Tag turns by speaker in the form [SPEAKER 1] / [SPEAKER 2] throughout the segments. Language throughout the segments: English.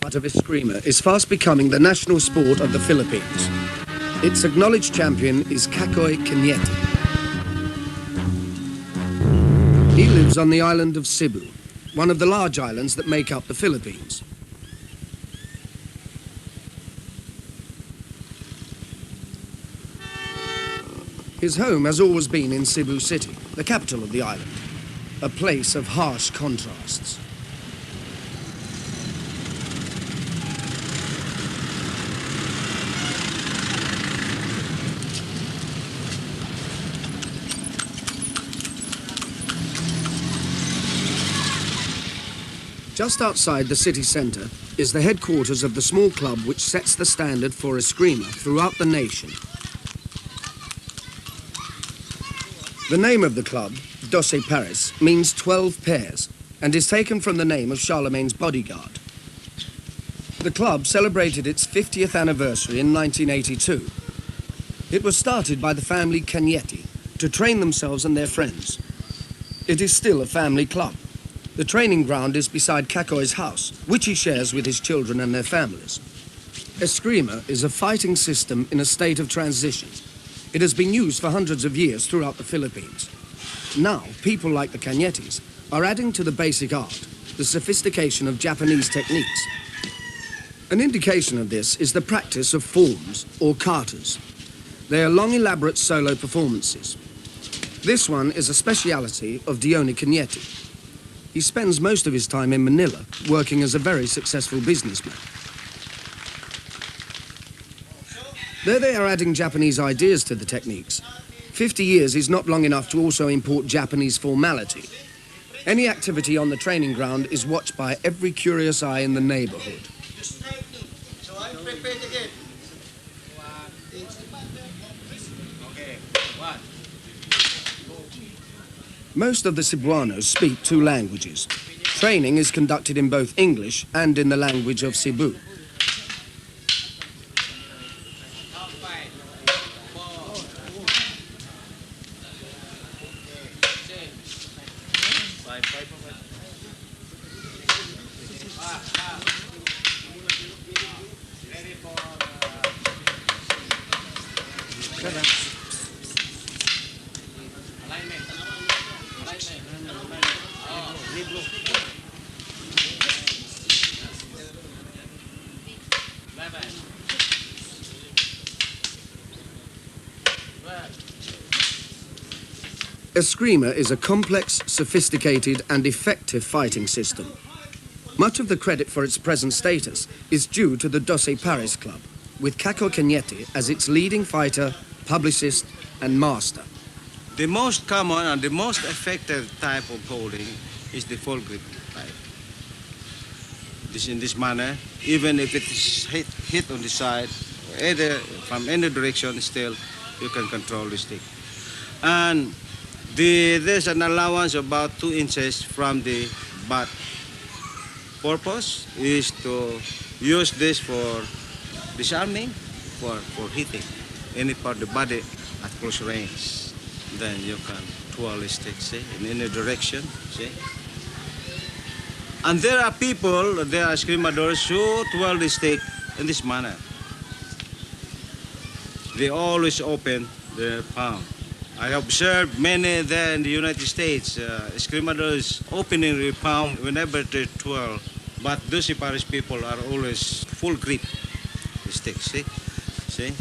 [SPEAKER 1] Art of Escrima is fast becoming the national sport of the Philippines. Its acknowledged champion is Kakoy Cañete. He lives on the island of Cebu, one of the large islands that make up the Philippines. His home has always been in Cebu City, the capital of the island, a place of harsh contrasts. Just outside the city centre is the headquarters of the small club which sets the standard for Eskrima throughout the nation. The name of the club, 12 Pares, means 12 pairs and is taken from the name of Charlemagne's bodyguard. The club celebrated its 50th anniversary in 1982. It was started by the family Cañete to train themselves and their friends. It is still a family club. The training ground is beside Kakoy's house, which he shares with his children and their families. Eskrima is a fighting system in a state of transition. It has been used for hundreds of years throughout the Philippines. Now, people like the Cañetes are adding to the basic art the sophistication of Japanese techniques. An indication of this is the practice of forms, or katas. They are long, elaborate solo performances. This one is a speciality of Diony Cañete. He spends most of his time in Manila, working as a very successful businessman. Though they are adding Japanese ideas to the techniques, 50 years is not long enough to also import Japanese formality. Any activity on the training ground is watched by every curious eye in the neighborhood.
[SPEAKER 2] So I'm prepared again. Okay, one.
[SPEAKER 1] Most of the Cebuanos speak 2 languages. Training is conducted in both English and in the language of Cebu. Eskrima is a complex, sophisticated and effective fighting system. Much of the credit for its present status is due to the 12 Pares Club, with Kakoy Cañete as its leading fighter, publicist and master.
[SPEAKER 2] The most common and the most effective type of holding is the full grip type. In this manner, even if it is hit on the side, either from any direction, still you can control the stick. And there's an allowance of about 2 inches from the butt. Purpose is to use this for disarming, for hitting any part of the body at close range. Then you can twirl the stick, see, in any direction, see. And there are people, there are escrimadores who twirl the stick in this manner. They always open their palm. I observed many there in the United States, escrimadores opening their palm whenever they twirl. But those Paris people are always full grip the stick, see? See?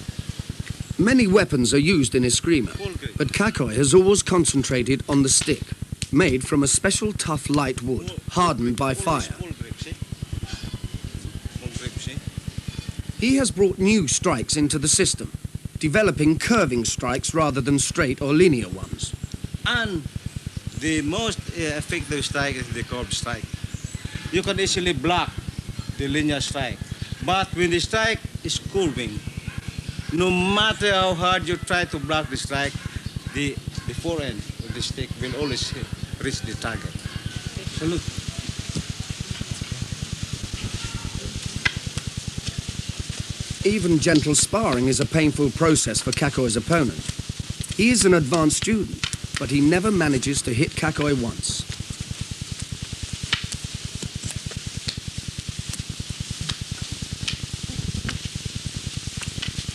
[SPEAKER 1] Many weapons are used in Eskrima, but Kakoy has always concentrated on the stick, made from a special tough light wood, hardened by fire.
[SPEAKER 2] Full grip, see? Full grip, see?
[SPEAKER 1] He has brought new strikes into the system, developing curving strikes rather than straight or linear ones.
[SPEAKER 2] And the most effective strike is the curved strike. You can easily block the linear strike. But when the strike is curving, no matter how hard you try to block the strike, the forend of the stick will always reach the target. Salute.
[SPEAKER 1] Even gentle sparring is a painful process for Kakoy's opponent. He is an advanced student, but he never manages to hit Kakoy once.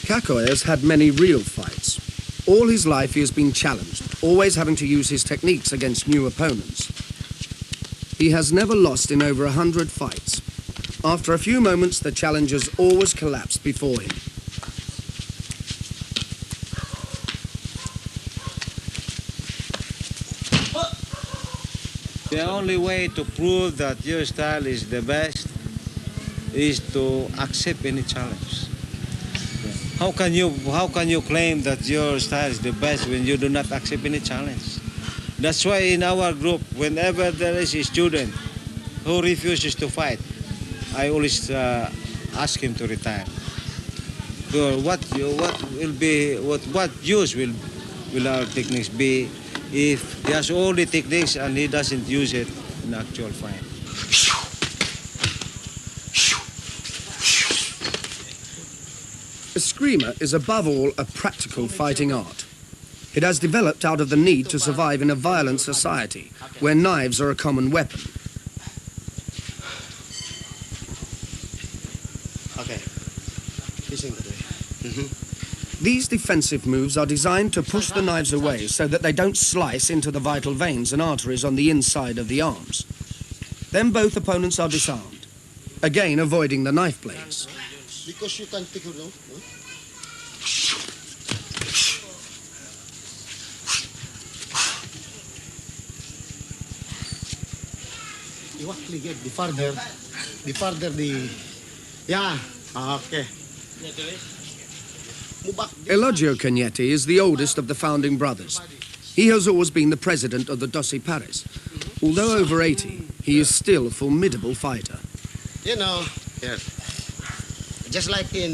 [SPEAKER 1] Kakoi has had many real fights. All his life he has been challenged, always having to use his techniques against new opponents. He has never lost in over 100 fights. After a few moments, the challengers always collapse before him.
[SPEAKER 2] The only way to prove that your style is the best is to accept any challenge. How can you claim that your style is the best when you do not accept any challenge? That's why in our group, whenever there is a student who refuses to fight, I always ask him to retire. So what use will our techniques be if he has all the techniques and he doesn't use it in actual fight?
[SPEAKER 1] Eskrima is above all a practical fighting art. It has developed out of the need to survive in a violent society where knives are a common weapon.
[SPEAKER 3] Okay.
[SPEAKER 1] These defensive moves are designed to push the knives away so that they don't slice into the vital veins and arteries on the inside of the arms. Then both opponents are disarmed, again avoiding the knife blades.
[SPEAKER 3] Because you can take it out. No? You actually get the farther the, yeah, okay.
[SPEAKER 1] Elogio Cagnetti is the oldest of the founding brothers. He has always been the president of the Doce Paris. Although over 80, he is still a formidable fighter.
[SPEAKER 3] You know, yes. Just like it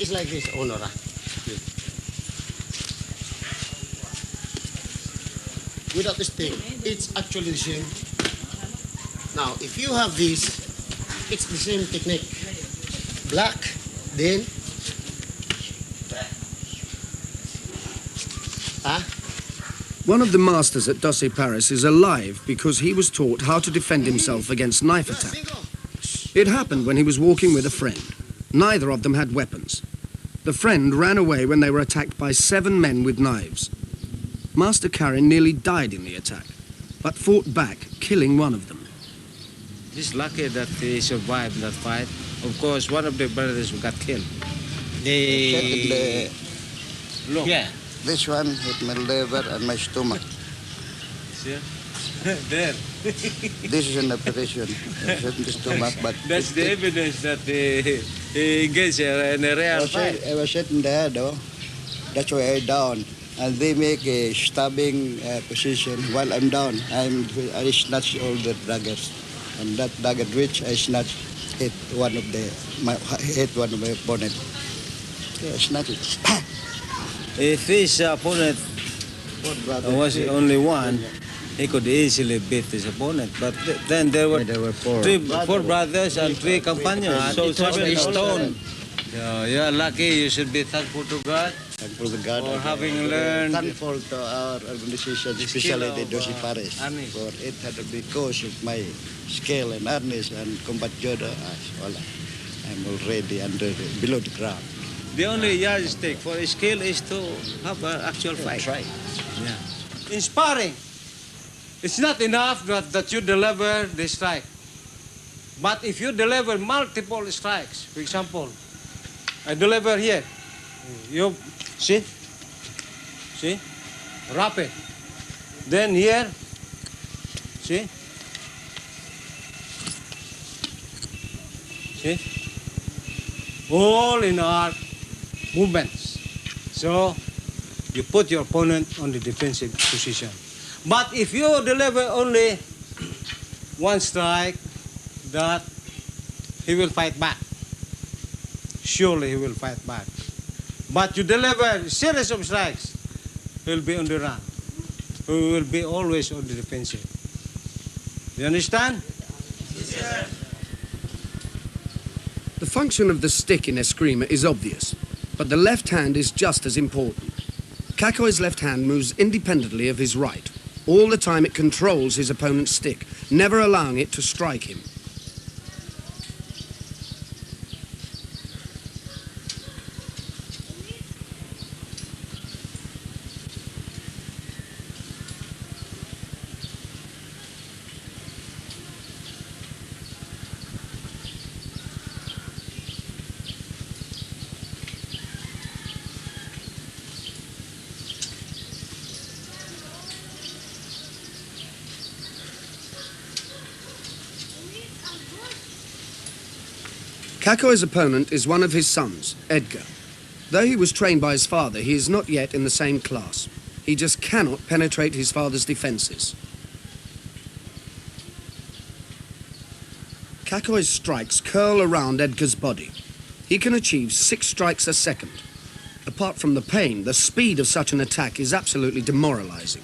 [SPEAKER 3] is like this, Honora. Without the stick, it's actually the same. Now, if you have this, it's the same technique. Black, then,
[SPEAKER 1] One of the masters at Doce Paris is alive because he was taught how to defend himself against knife attack. It happened when he was walking with a friend. Neither of them had weapons. The friend ran away when they were attacked by 7 men with knives. Master Karin nearly died in the attack, but fought back, killing one of them.
[SPEAKER 2] He's lucky that he survived that fight. Of course, one of the brothers got killed. Look.
[SPEAKER 4] Yeah. This one hit my liver and my stomach.
[SPEAKER 2] See? There.
[SPEAKER 4] This is an operation. It's in the stomach, but
[SPEAKER 2] That's the evidence that he engaged in a real fight.
[SPEAKER 4] I was sitting there, though. That's why I down. And they make a stabbing position while I'm down. I snatch all the daggers. And that dagger which I snatched hit one of my opponent. So I snatched it.
[SPEAKER 2] If his opponent was only one, he could easily beat his opponent. But then there were four brothers and 3 companions. So 7 stone. You're lucky. You should be thankful to God.
[SPEAKER 4] Thankful to God.
[SPEAKER 2] For having learned.
[SPEAKER 4] Thankful to our organization, especially the Doce Paris, for it had because of my skill and harness and combat judo. I'm already below the ground.
[SPEAKER 2] The only yardstick for a skill is to have an actual fight.
[SPEAKER 4] Right.
[SPEAKER 2] Yeah. In sparring, it's not enough that you deliver the strike. But if you deliver multiple strikes, for example, I deliver here. You see? Rapid. Then here, see? All in our movements. So you put your opponent on the defensive position. But if you deliver only one strike, that he will fight back. Surely he will fight back. But you deliver a series of strikes, he will be on the run. He will be always on the defensive. You understand?
[SPEAKER 3] Yes, sir.
[SPEAKER 1] The function of the stick in Eskrima is obvious, but the left hand is just as important. Kakoi's left hand moves independently of his right. All the time it controls his opponent's stick, never allowing it to strike him. Cacoy's opponent is one of his sons, Edgar. Though he was trained by his father, he is not yet in the same class. He just cannot penetrate his father's defences. Cacoy's strikes curl around Edgar's body. He can achieve 6 strikes a second. Apart from the pain, the speed of such an attack is absolutely demoralizing.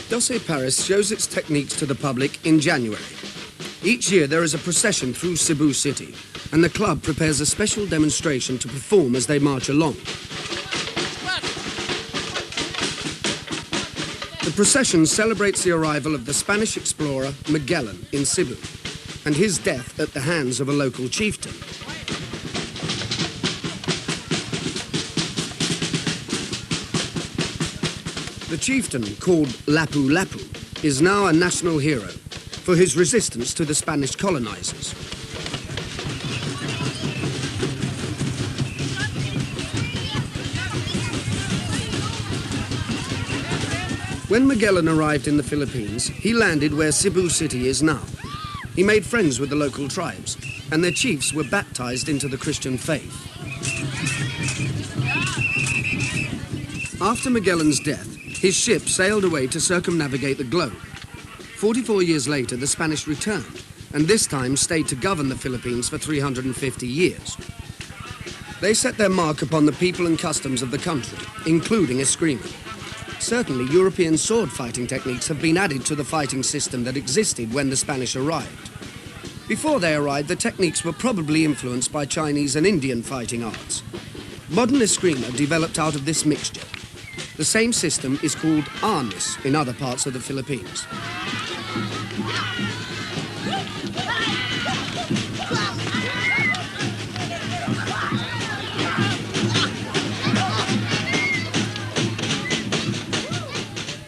[SPEAKER 1] Doce Paris shows its techniques to the public in January. Each year there is a procession through Cebu City, and the club prepares a special demonstration to perform as they march along. The procession celebrates the arrival of the Spanish explorer Magellan in Cebu, and his death at the hands of a local chieftain. The chieftain, called Lapu Lapu, is now a national hero for his resistance to the Spanish colonizers. When Magellan arrived in the Philippines, he landed where Cebu City is now. He made friends with the local tribes, and their chiefs were baptized into the Christian faith. After Magellan's death, his ship sailed away to circumnavigate the globe. 44 years later, the Spanish returned, and this time stayed to govern the Philippines for 350 years. They set their mark upon the people and customs of the country, including Escrima. Certainly, European sword fighting techniques have been added to the fighting system that existed when the Spanish arrived. Before they arrived, the techniques were probably influenced by Chinese and Indian fighting arts. Modern Eskrima developed out of this mixture. The same system is called arnis in other parts of the Philippines.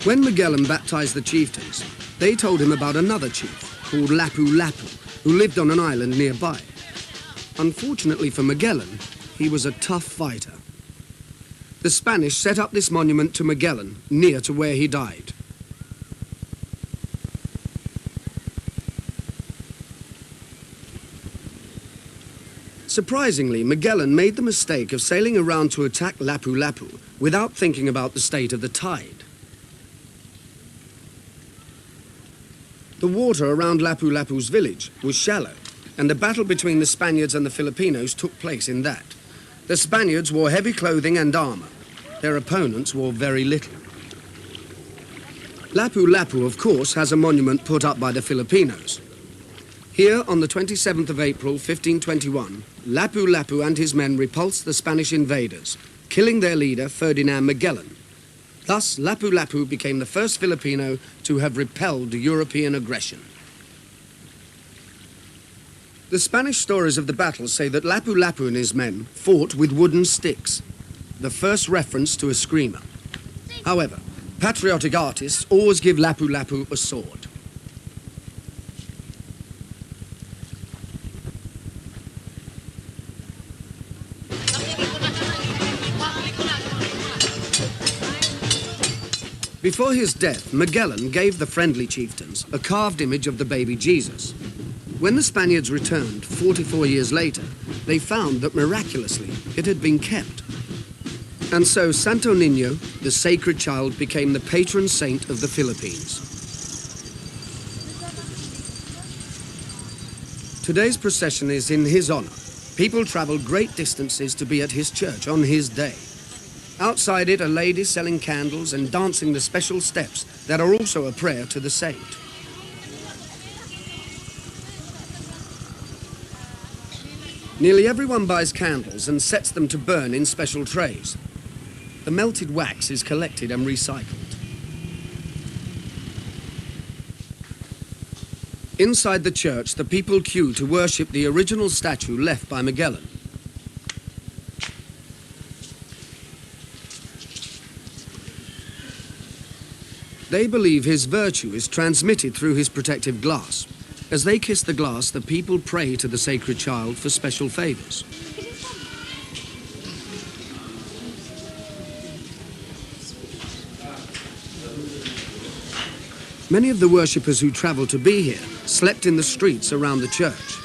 [SPEAKER 1] When Magellan baptized the chieftains, they told him about another chief called Lapu Lapu, who lived on an island nearby. Unfortunately for Magellan, he was a tough fighter. The Spanish set up this monument to Magellan near to where he died. Surprisingly, Magellan made the mistake of sailing around to attack Lapu Lapu without thinking about the state of the tide. The water around Lapu Lapu's village was shallow, and a battle between the Spaniards and the Filipinos took place in that. The Spaniards wore heavy clothing and armour. Their opponents wore very little. Lapu Lapu, of course, has a monument put up by the Filipinos. Here, on the 27th of April, 1521, Lapu Lapu and his men repulsed the Spanish invaders, killing their leader, Ferdinand Magellan. Thus, Lapu Lapu became the first Filipino to have repelled European aggression. The Spanish stories of the battle say that Lapu Lapu and his men fought with wooden sticks, the first reference to Escrima. However, patriotic artists always give Lapu Lapu a sword. Before his death, Magellan gave the friendly chieftains a carved image of the baby Jesus. When the Spaniards returned 44 years later, they found that miraculously it had been kept. And so Santo Niño, the sacred child, became the patron saint of the Philippines. Today's procession is in his honor. People travel great distances to be at his church on his day. Outside it are ladies selling candles and dancing the special steps that are also a prayer to the saint. Nearly everyone buys candles and sets them to burn in special trays. The melted wax is collected and recycled. Inside the church, the people queue to worship the original statue left by Magellan. They believe his virtue is transmitted through his protective glass, As they kiss the glass, the people pray to the sacred child for special favors. Many of the worshippers who traveled to be here slept in the streets around the church.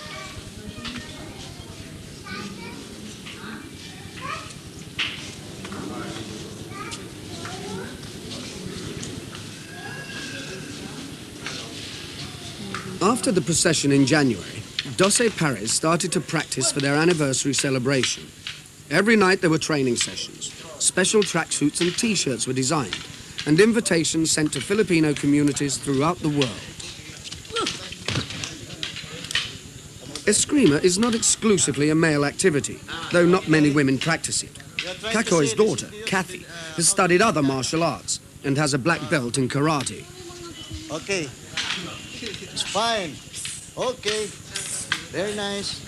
[SPEAKER 1] After the procession in January, Doce Pares started to practice for their anniversary celebration. Every night there were training sessions. Special tracksuits and T-shirts were designed, and invitations sent to Filipino communities throughout the world. Eskrima is not exclusively a male activity, though not many women practice it. Kakoy's daughter, Kathy, has studied other martial arts and has a black belt in karate.
[SPEAKER 4] Okay. It's fine. Okay. Very nice.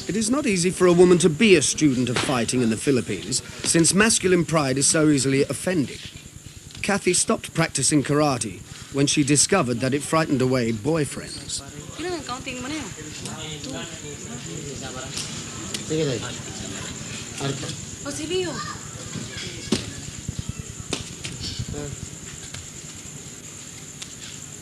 [SPEAKER 1] It is not easy for a woman to be a student of fighting in the Philippines, since masculine pride is so easily offended. Kathy stopped practicing karate when she discovered that it frightened away boyfriends.
[SPEAKER 3] Sige, Day. Arko.
[SPEAKER 5] Oh, si Leo.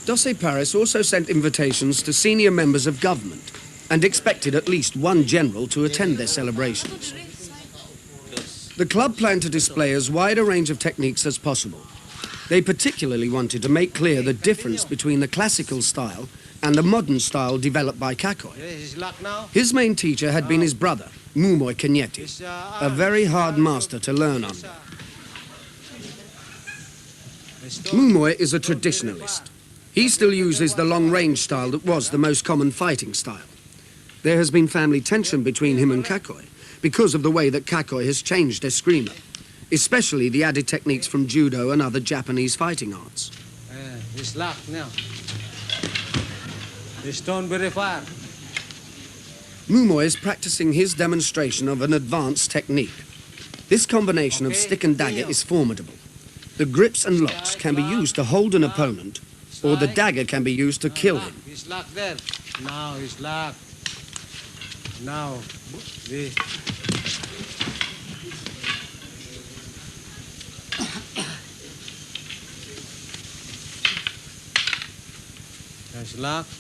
[SPEAKER 1] Doce Pares also sent invitations to senior members of government and expected at least one general to attend their celebrations. The club planned to display as wide a range of techniques as possible. They particularly wanted to make clear the difference between the classical style and the modern style developed by Kakoy. His main teacher had been his brother, Mumoy Kenyeti, a very hard master to learn under. Mumoy is a traditionalist. He still uses the long-range style that was the most common fighting style. There has been family tension between him and Kakoy because of the way that Kakoy has changed Eskrima, especially the added techniques from judo and other Japanese fighting arts.
[SPEAKER 2] He's locked now. He's done very far.
[SPEAKER 1] Mumoy is practicing his demonstration of an advanced technique. This combination of stick and dagger is formidable. The grips and locks can be used to hold an opponent, or the dagger can be used to kill him.
[SPEAKER 2] He's locked there. Now he's locked. Now, the... That's locked.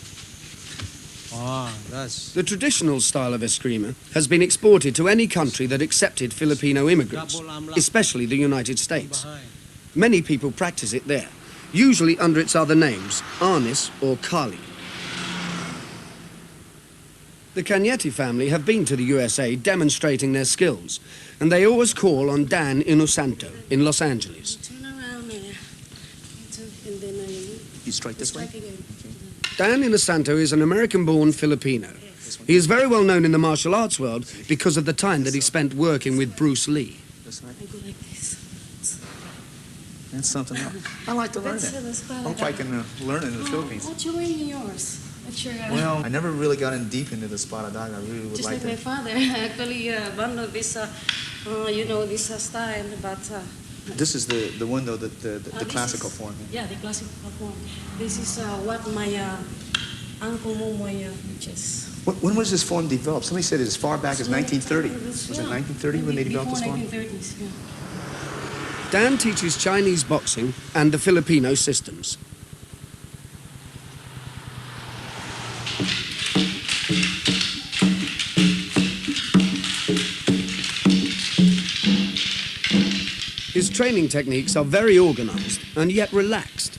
[SPEAKER 2] Oh, that's...
[SPEAKER 1] The traditional style of Eskrima has been exported to any country that accepted Filipino immigrants, especially the United States. Many people practice it there, usually under its other names, Arnis or Kali. The Kenyeti family have been to the USA demonstrating their skills, and they always call on Dan Inosanto in Los Angeles.
[SPEAKER 5] Turn around there. And then
[SPEAKER 6] You strike this way?
[SPEAKER 5] again.
[SPEAKER 1] Dan Inosanto is an American-born Filipino. He is very well known in the martial arts world because of the time that he spent working with Bruce Lee.
[SPEAKER 6] This way?
[SPEAKER 5] I go like this.
[SPEAKER 6] That's something else. I like to learn it. I hope I can learn it in the Philippines.
[SPEAKER 5] What's your name in yours? What's your...
[SPEAKER 6] Well, I never really got in deep into the Spada Dog. I really would
[SPEAKER 5] just
[SPEAKER 6] like
[SPEAKER 5] like my
[SPEAKER 6] to.
[SPEAKER 5] father. Actually, one of this, this style, but...
[SPEAKER 6] This is the one, though, the
[SPEAKER 5] this
[SPEAKER 6] classical
[SPEAKER 5] is-
[SPEAKER 6] form.
[SPEAKER 5] Yeah, the classical form. This is what my uncle Mumoy teaches.
[SPEAKER 6] When was this form developed? Somebody said as far back as 1930. Was it 1930 when they developed this form?
[SPEAKER 5] 1930s, yeah.
[SPEAKER 1] Dan teaches Chinese boxing and the Filipino systems. His training techniques are very organized and yet relaxed.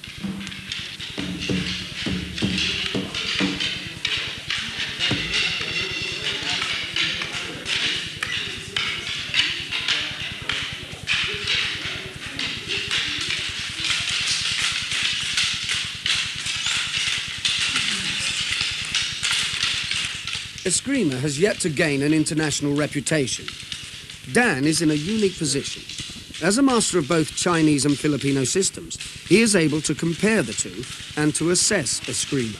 [SPEAKER 1] Eskrima has yet to gain an international reputation. Dan is in a unique position. As a master of both Chinese and Filipino systems, he is able to compare the two and to assess Eskrima.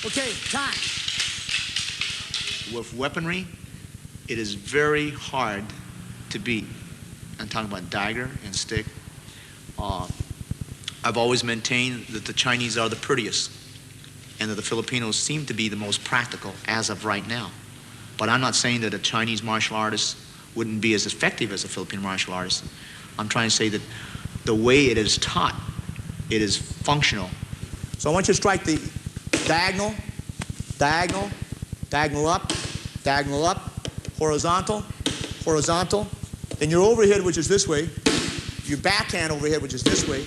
[SPEAKER 7] Okay, time.
[SPEAKER 6] With weaponry, it is very hard to beat. I'm talking about dagger and stick. I've always maintained that the Chinese are the prettiest and that the Filipinos seem to be the most practical as of right now. But I'm not saying that a Chinese martial artist wouldn't be as effective as a Filipino martial artist. I'm trying to say that the way it is taught, it is functional. So I want you to strike the diagonal, diagonal, diagonal up, horizontal, horizontal. Then your overhead, which is this way, your backhand overhead, which is this way,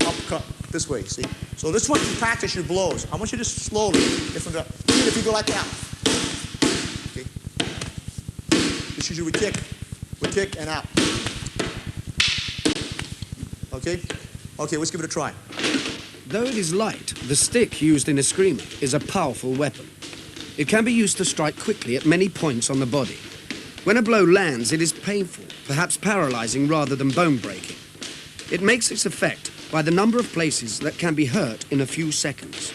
[SPEAKER 6] uppercut this way, see? So this one, you practice your blows. I want you to just slowly, even if you go like that. Okay? This is your kick and out. Okay? Okay, let's give it a try.
[SPEAKER 1] Though it is light, the stick used in Eskrima is a powerful weapon. It can be used to strike quickly at many points on the body. When a blow lands, it is painful, perhaps paralyzing rather than bone-breaking. It makes its effect by the number of places that can be hurt in a few seconds.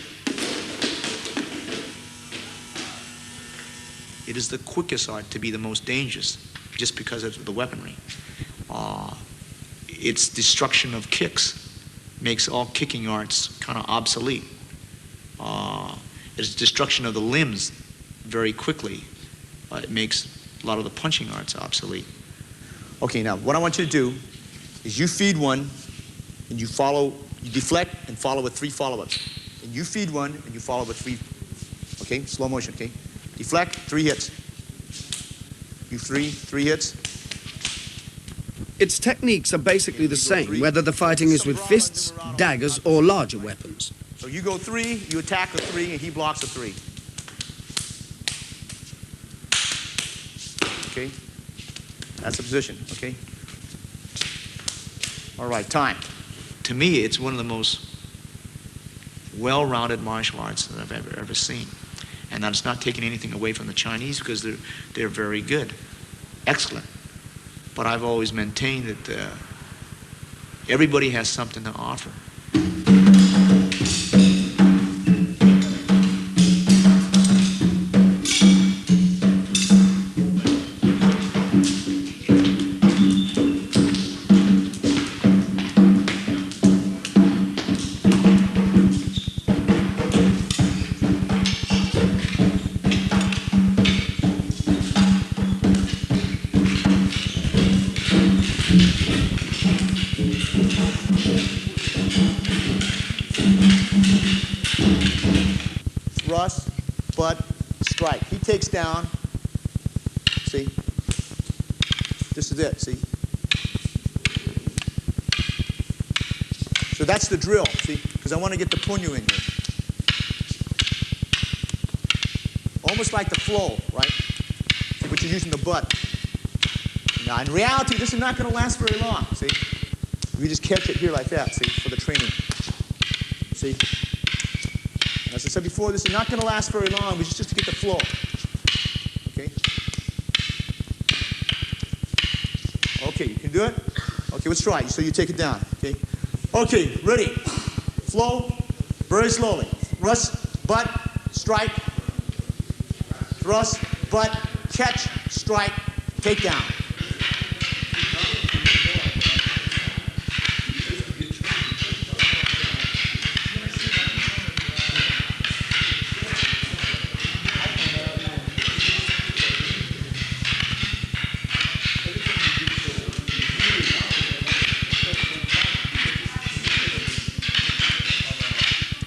[SPEAKER 6] It is the quickest art to be the most dangerous, just because of the weaponry. Its destruction of kicks makes all kicking arts kind of obsolete. Its destruction of the limbs very quickly. It makes a lot of the punching arts obsolete. Okay, now what I want you to do is you feed one and you deflect and follow with 3 follow-ups. And you feed one and you follow with 3, okay, slow motion, okay? Deflect, 3 hits. You 3 hits.
[SPEAKER 1] Its techniques are basically the same, whether the fighting is with fists, daggers, or larger weapons.
[SPEAKER 6] So you go 3, you attack a 3, and he blocks a 3. Okay? That's the position, okay? All right, time. To me, it's one of the most well-rounded martial arts that I've ever seen. And that's not taking anything away from the Chinese because they're very good, excellent. But I've always maintained that everybody has something to offer. Thrust, butt, strike. He takes down, see? This is it, see? So that's the drill, see? Because I want to get the punyu in here. Almost like the flow, right? See, but you're using the butt. Now, in reality, this is not going to last very long, see? You just catch it here like that, see, for the training. See? And as I said before, this is not going to last very long, but it's just to get the flow. Okay? Okay, you can do it? Okay, let's try. So you take it down, okay? Okay, ready. Flow, very slowly. Thrust, butt, strike. Thrust, butt, catch, strike, take down.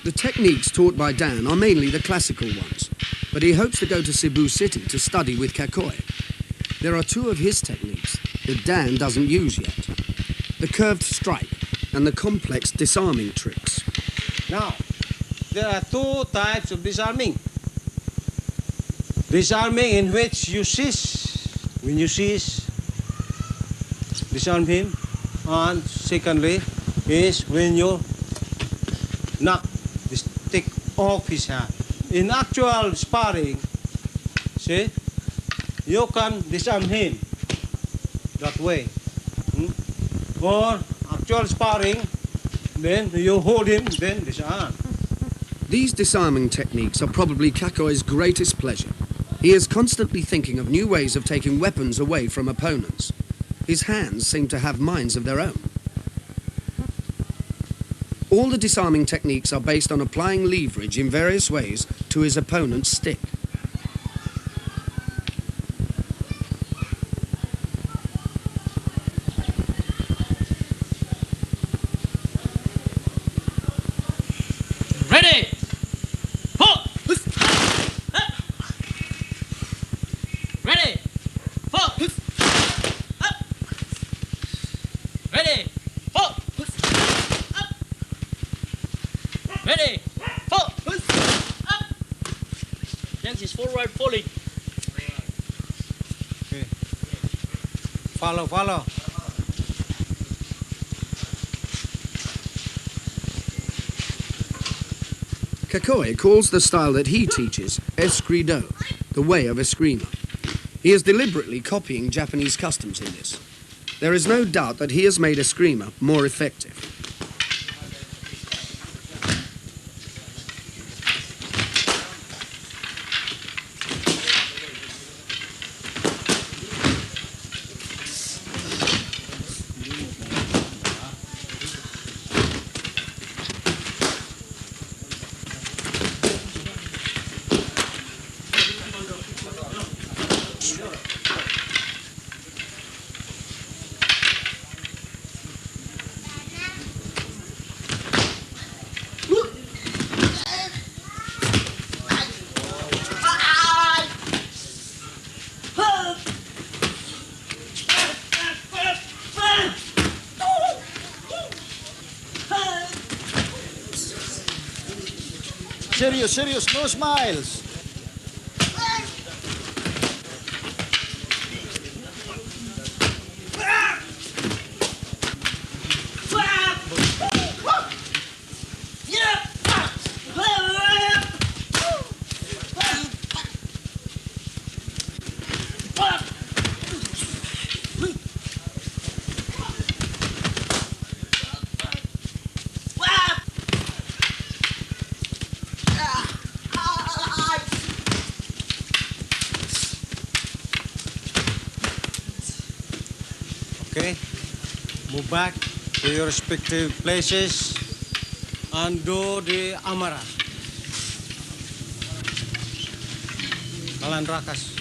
[SPEAKER 1] The techniques taught by Dan are mainly the classical ones, but he hopes to go to Cebu City to study with Kakoy. There are 2 of his techniques that Dan doesn't use yet: the curved strike and the complex disarming tricks.
[SPEAKER 2] Now, there are 2 types of disarming. Disarming in which you seize, when you seize, disarm him. And secondly is when you knock the stick off his hand. In actual sparring, see, you can disarm him that way. Or actual sparring, then you hold him, then disarm.
[SPEAKER 1] These disarming techniques are probably Kakoy's greatest pleasure. He is constantly thinking of new ways of taking weapons away from opponents. His hands seem to have minds of their own. All the disarming techniques are based on applying leverage in various ways to his opponent's stick.
[SPEAKER 7] Ready! Pull! Ready! Pull! Ready! Pull! Ready! Pull! Next is forward pulling.
[SPEAKER 2] Okay. Follow, follow.
[SPEAKER 1] Kakoi calls the style that he teaches Escrido, the way of Eskrima. He is deliberately copying Japanese customs in this. There is no doubt that he has made Eskrima more effective.
[SPEAKER 4] Serious, serious, no smiles.
[SPEAKER 2] Okay. Move back to your respective places and do the amara. Kalan rakas.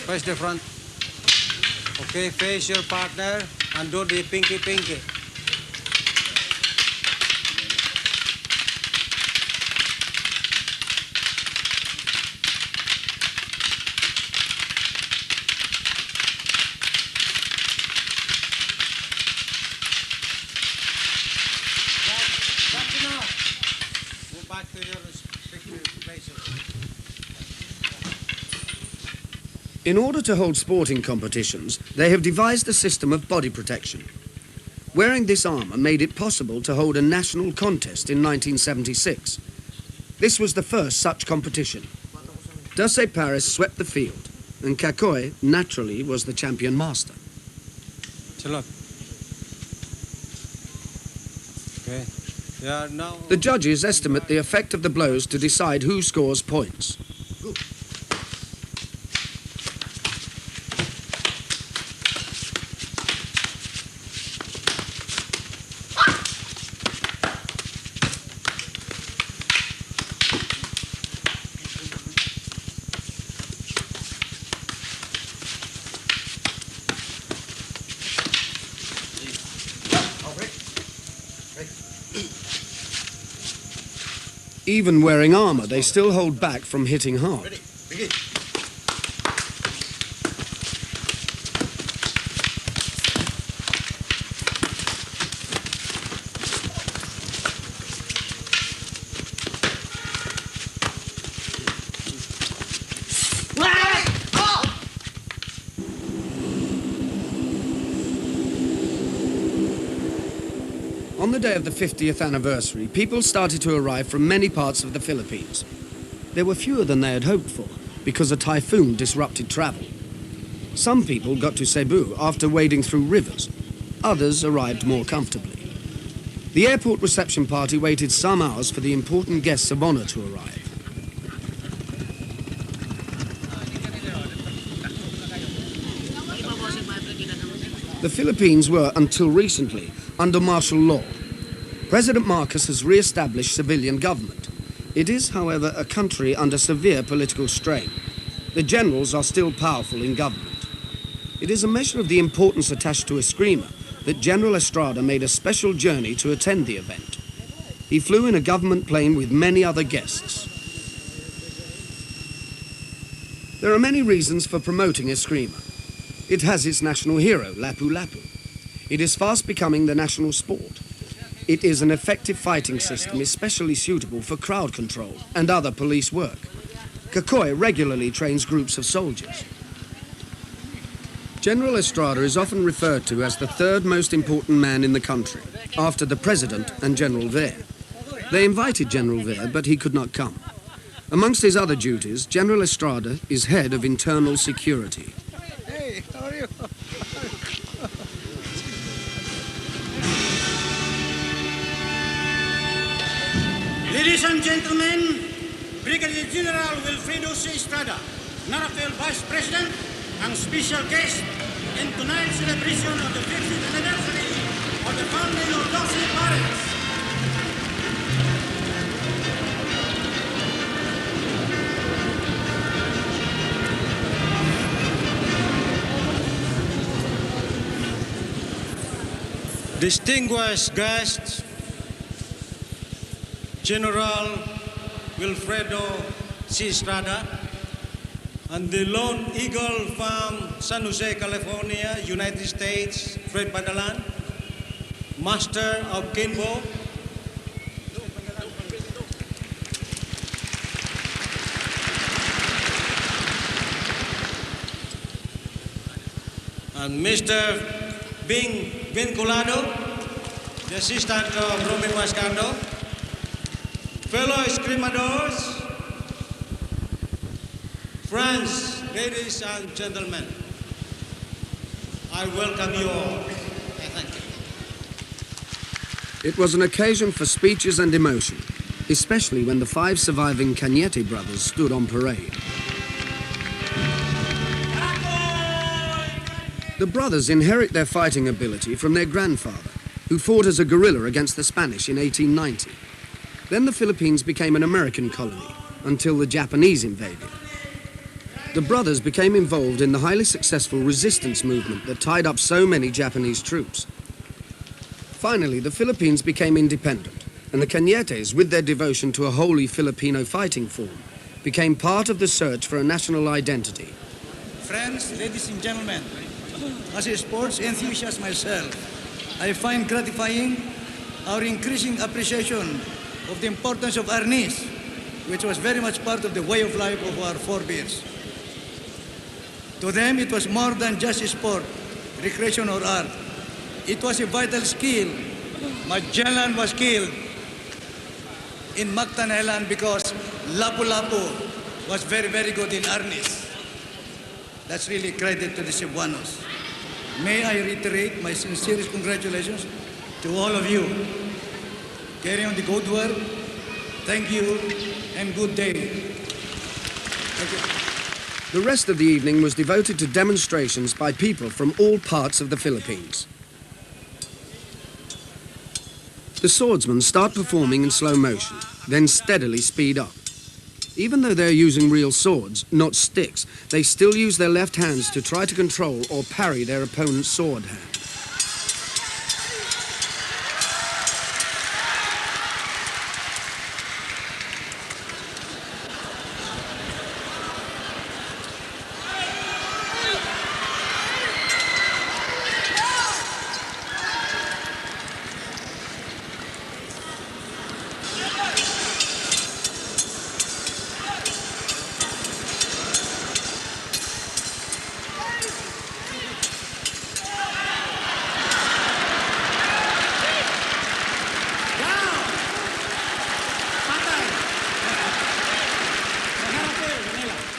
[SPEAKER 2] Face the front. Okay, face your partner and do the pinky pinky. That's enough. Go back to your respective places.
[SPEAKER 1] In order to hold sporting competitions, they have devised a system of body protection. Wearing this armour made it possible to hold a national contest in 1976. This was the first such competition. Dosei Paris swept the field, and Kakoi, naturally, was the champion master.
[SPEAKER 2] Salute. Okay. Yeah, now.
[SPEAKER 1] The judges estimate the effect of the blows to decide who scores points. Even wearing armour, they still hold back from hitting hard. On the day of the 50th anniversary, people started to arrive from many parts of the Philippines. There were fewer than they had hoped for, because a typhoon disrupted travel. Some people got to Cebu after wading through rivers. Others arrived more comfortably. The airport reception party waited some hours for the important guests of honor to arrive. The Philippines were, until recently, under martial law. President Marcos has re-established civilian government. It is, however, a country under severe political strain. The generals are still powerful in government. It is a measure of the importance attached to Escrima that General Estrada made a special journey to attend the event. He flew in a government plane with many other guests. There are many reasons for promoting Escrima. It has its national hero, Lapu Lapu. It is fast becoming the national sport. It is an effective fighting system especially suitable for crowd control and other police work. Cacoy regularly trains groups of soldiers. General Estrada is often referred to as the third most important man in the country, after the President and General Ver. They invited General Ver, but he could not come. Amongst his other duties, General Estrada is head of internal security.
[SPEAKER 8] Hey, how are you?
[SPEAKER 9] Ladies and gentlemen, Brigadier General Wilfredo C. Estrada, Narafel Vice President, ang special guest in tonight's celebration of the 50th anniversary of the founding of 12 Paris. Distinguished guests, General Wilfredo C. Estrada, and the Lone Eagle from San Jose, California, United States, Fred Badalan, Master of Kinbo, and Mr. Bing Vinculado, the assistant of Romy Mascando, fellow Escrimadors, friends, ladies and gentlemen, I welcome you all. Thank you.
[SPEAKER 1] It was an occasion for speeches and emotion, especially when the 5 surviving Cañete brothers stood on parade. The brothers inherit their fighting ability from their grandfather, who fought as a guerrilla against the Spanish in 1890. Then the Philippines became an American colony until the Japanese invaded. The brothers became involved in the highly successful resistance movement that tied up so many Japanese troops. Finally, the Philippines became independent, and the Cañetes, with their devotion to a wholly Filipino fighting form, became part of the search for a national identity.
[SPEAKER 8] Friends, ladies and gentlemen, as a sports enthusiast myself, I find gratifying our increasing appreciation of the importance of arnis, which was very much part of the way of life of our forebears. To them, it was more than just a sport, recreation, or art. It was a vital skill. Magellan was killed in Mactan Island because Lapu-Lapu was very, very good in arnis. That's really credit to the Cebuanos. May I reiterate my sincerest congratulations to all of you. Carry on the good work. Thank you and good day. Thank you.
[SPEAKER 1] The rest of the evening was devoted to demonstrations by people from all parts of the Philippines. The swordsmen start performing in slow motion, then steadily speed up. Even though they're using real swords, not sticks, they still use their left hands to try to control or parry their opponent's sword hand.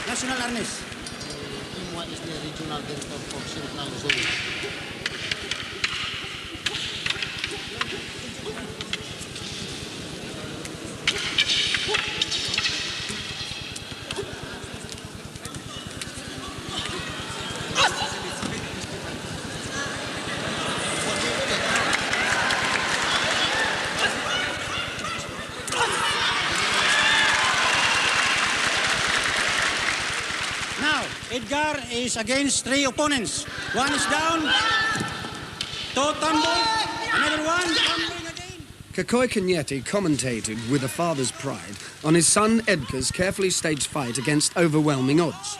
[SPEAKER 9] National Arnis.
[SPEAKER 3] What is the regional director for Central Zone?
[SPEAKER 9] Now, Edgar is against 3 opponents. One is down, 2 tumble, another one tumbling again.
[SPEAKER 1] Kikoy Kenyeti commentated with a father's pride on his son Edgar's carefully staged fight against overwhelming odds.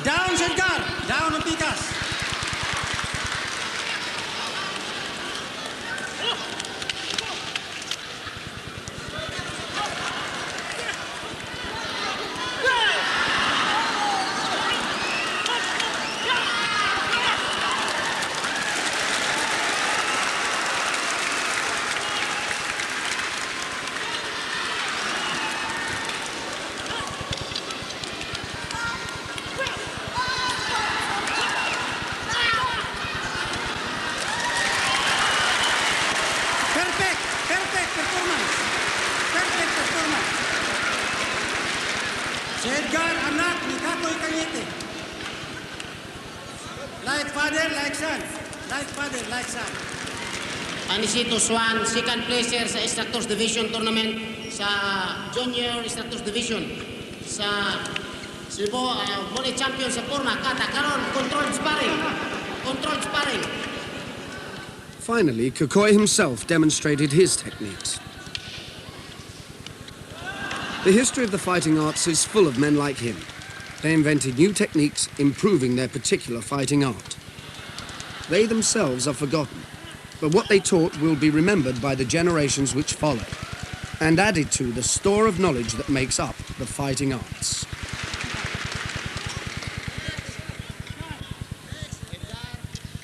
[SPEAKER 9] Down, Edgar. Down on Picas. Perfect performance. Perfect performance. Si Edgar, anak ni Kikoy Kenyeti. Like father, like son. Like father, like son.
[SPEAKER 3] Anisito Swan, second placer sa Instructors Division Tournament sa Junior Instructors Division sa Cebu, Volley Champion sa Porma, Kata, karon controlled sparring. Controlled sparring.
[SPEAKER 1] Finally, Kikoy himself demonstrated his techniques. The history of the fighting arts is full of men like him. They invented new techniques, improving their particular fighting art. They themselves are forgotten, but what they taught will be remembered by the generations which follow, and added to the store of knowledge that makes up the fighting arts.